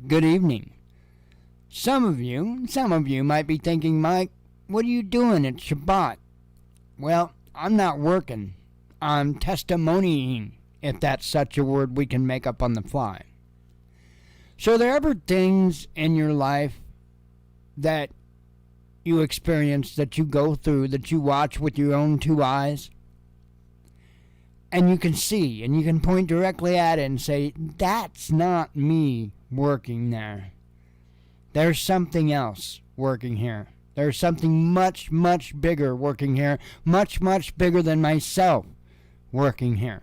good evening. Some of you might be thinking, Mike, what are you doing at Shabbat? Well, I'm not working. I'm testimonying, if that's such a word we can make up on the fly. So are there ever things in your life that you experience, that you go through, that you watch with your own two eyes? And you can see, and you can point directly at it and say, that's not me working there. There's something else working here. There's something much, much bigger working here. Much, much bigger than myself working here.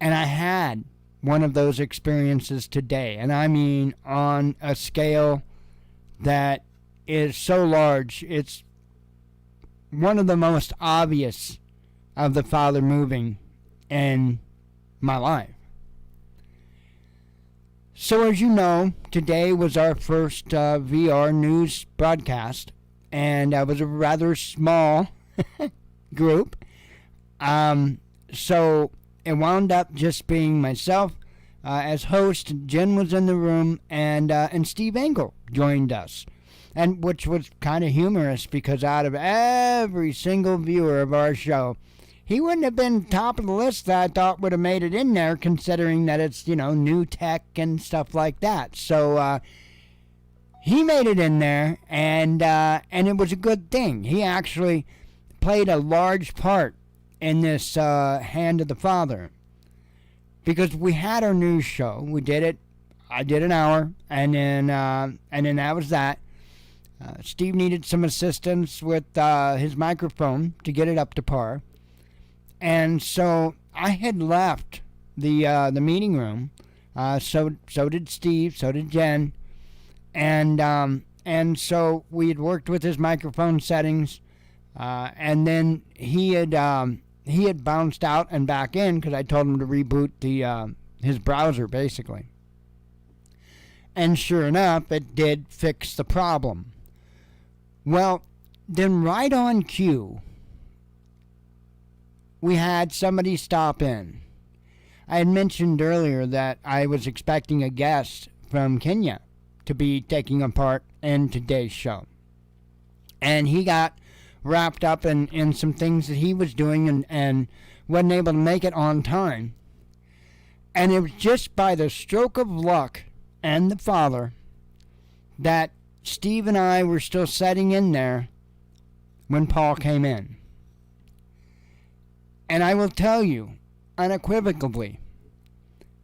And I had one of those experiences today. And I mean on a scale that is so large, it's one of the most obvious of the Father moving in my life. So as you know, today was our first VR news broadcast, and it was a rather small group. So it wound up just being myself as host. Jen was in the room, and Steve Engel joined us, and which was kind of humorous because out of every single viewer of our show, he wouldn't have been top of the list that I thought would have made it in there, considering that it's, new tech and stuff like that. So he made it in there, and it was a good thing. He actually played a large part in this Hand of the Father, because we had our news show. We did it. I did an hour, and then that was that. Steve needed some assistance with his microphone to get it up to par. And so I had left the meeting room. So did Steve. So did Jen. And so we had worked with his microphone settings. And then he had bounced out and back in because I told him to reboot his browser basically. And sure enough, it did fix the problem. Well, then right on cue, we had somebody stop in. I had mentioned earlier that I was expecting a guest from Kenya to be taking a part in today's show. And he got wrapped up in some things that he was doing and wasn't able to make it on time. And it was just by the stroke of luck and the Father that Steve and I were still sitting in there when Paul came in. And I will tell you unequivocally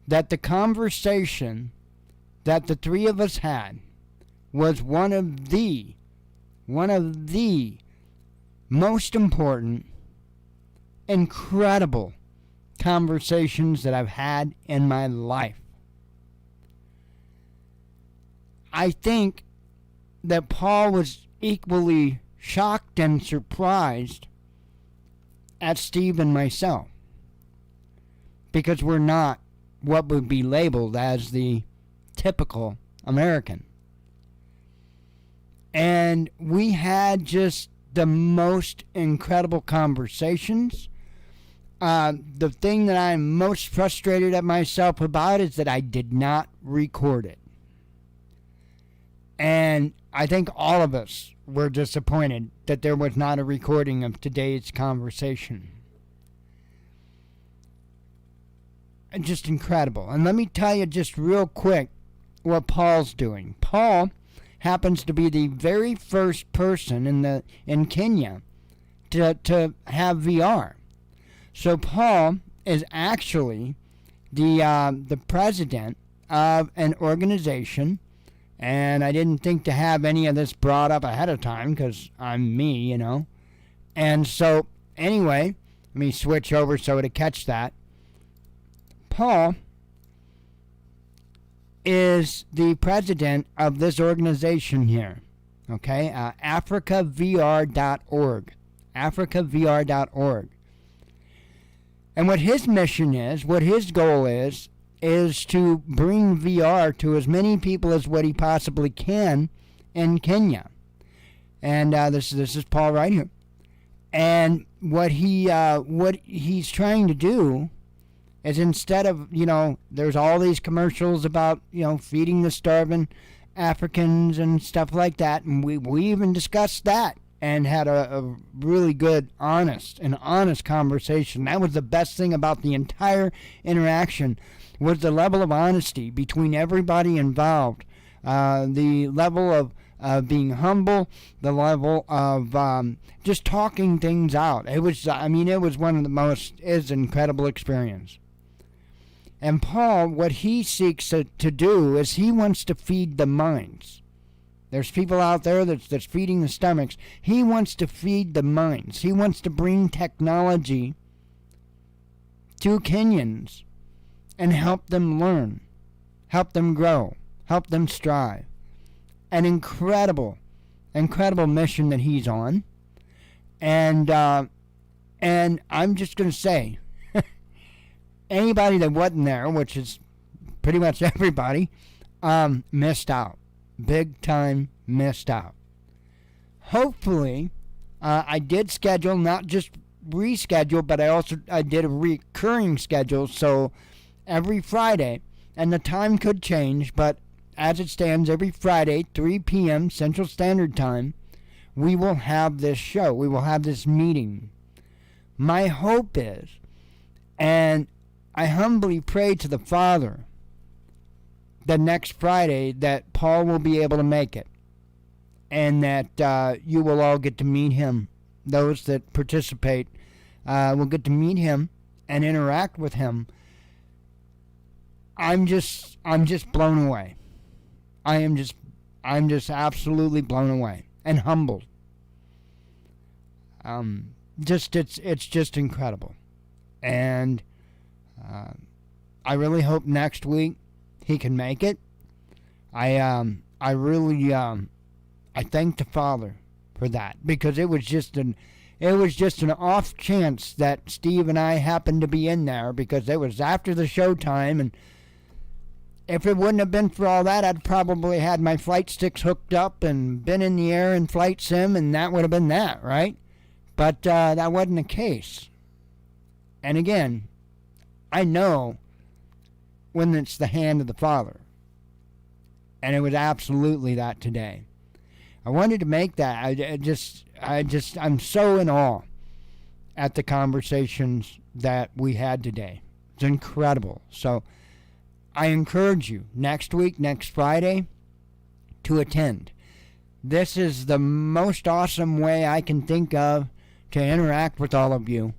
that the conversation that the three of us had was one of the most important, incredible conversations that I've had in my life. I think that Paul was equally shocked and surprised at Steve and myself, because we're not what would be labeled as the typical American. And we had just the most incredible conversations. The thing that I'm most frustrated at myself about is that I did not record it. And I think all of us were disappointed that there was not a recording of today's conversation. Just incredible. And let me tell you just real quick what Paul's doing. Paul happens to be the very first person in Kenya to have VR. So Paul is actually the president of an organization. And I didn't think to have any of this brought up ahead of time because I'm me, And so, anyway, let me switch over so to catch that. Paul is the president of this organization here, okay? AfricaVR.org. AfricaVR.org. And what his mission is, what his goal is to bring VR to as many people as what he possibly can in Kenya. And this is Paul right here. And what he's trying to do is instead of, there's all these commercials about, feeding the starving Africans and stuff like that, and we even discussed that and had a really good, honest conversation. That was the best thing about the entire interaction, was the level of honesty between everybody involved, the level of being humble, the level of just talking things out. It was one of the most incredible experience. And Paul, what he seeks to do is he wants to feed the minds. There's people out there that's feeding the stomachs. He wants to feed the minds. He wants to bring technology to Kenyans and help them learn, help them grow, help them strive. An incredible mission that he's on. And I'm just going to say, anybody that wasn't there, which is pretty much everybody, missed out. Big time missed out. Hopefully, I did schedule, not just reschedule, but I did a recurring schedule, so every Friday, and the time could change, but as it stands, every Friday, 3 p.m. Central Standard Time, we will have this show. We will have this meeting. My hope is, and I humbly pray to the Father, the next Friday, that Paul will be able to make it, and that you will all get to meet him. Those that participate will get to meet him and interact with him. I'm just blown away. I'm just absolutely blown away and humbled. It's just incredible, and I really hope next week he can make it. I thank the Father for that, because it was just an off chance that Steve and I happened to be in there, because it was after the show time, and if it wouldn't have been for all that, I'd probably had my flight sticks hooked up and been in the air in flight sim, and that would have been that, right? But that wasn't the case. And again, I know when it's the hand of the Father. And it was absolutely that today. I wanted to make that. I'm so in awe at the conversations that we had today. It's incredible. So I encourage you next week, next Friday, to attend. This is the most awesome way I can think of to interact with all of you.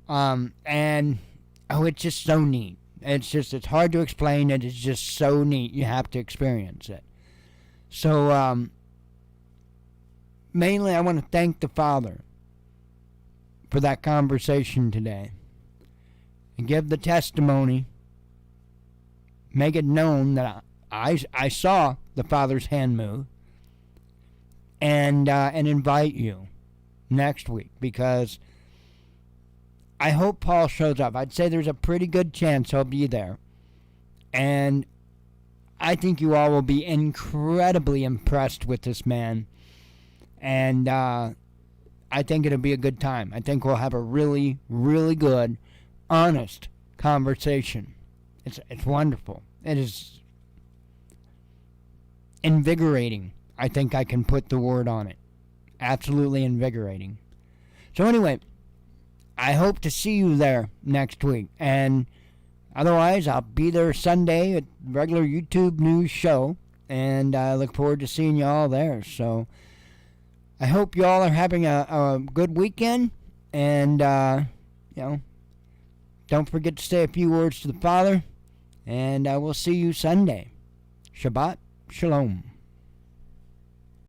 It's just so neat. It's hard to explain. It is just so neat. You have to experience it. So, mainly I want to thank the Father for that conversation today. And give the testimony. Make it known that I saw the Father's hand move. And invite you next week, because I hope Paul shows up. I'd say there's a pretty good chance he'll be there. And I think you all will be incredibly impressed with this man. And I think it'll be a good time. I think we'll have a really, really good, honest conversation. It's wonderful. It is invigorating. I think I can put the word on it. Absolutely invigorating. So anyway, I hope to see you there next week. And otherwise, I'll be there Sunday at regular YouTube news show. And I look forward to seeing you all there. So I hope you all are having a good weekend. And, don't forget to say a few words to the Father. And I will see you Sunday. Shabbat Shalom.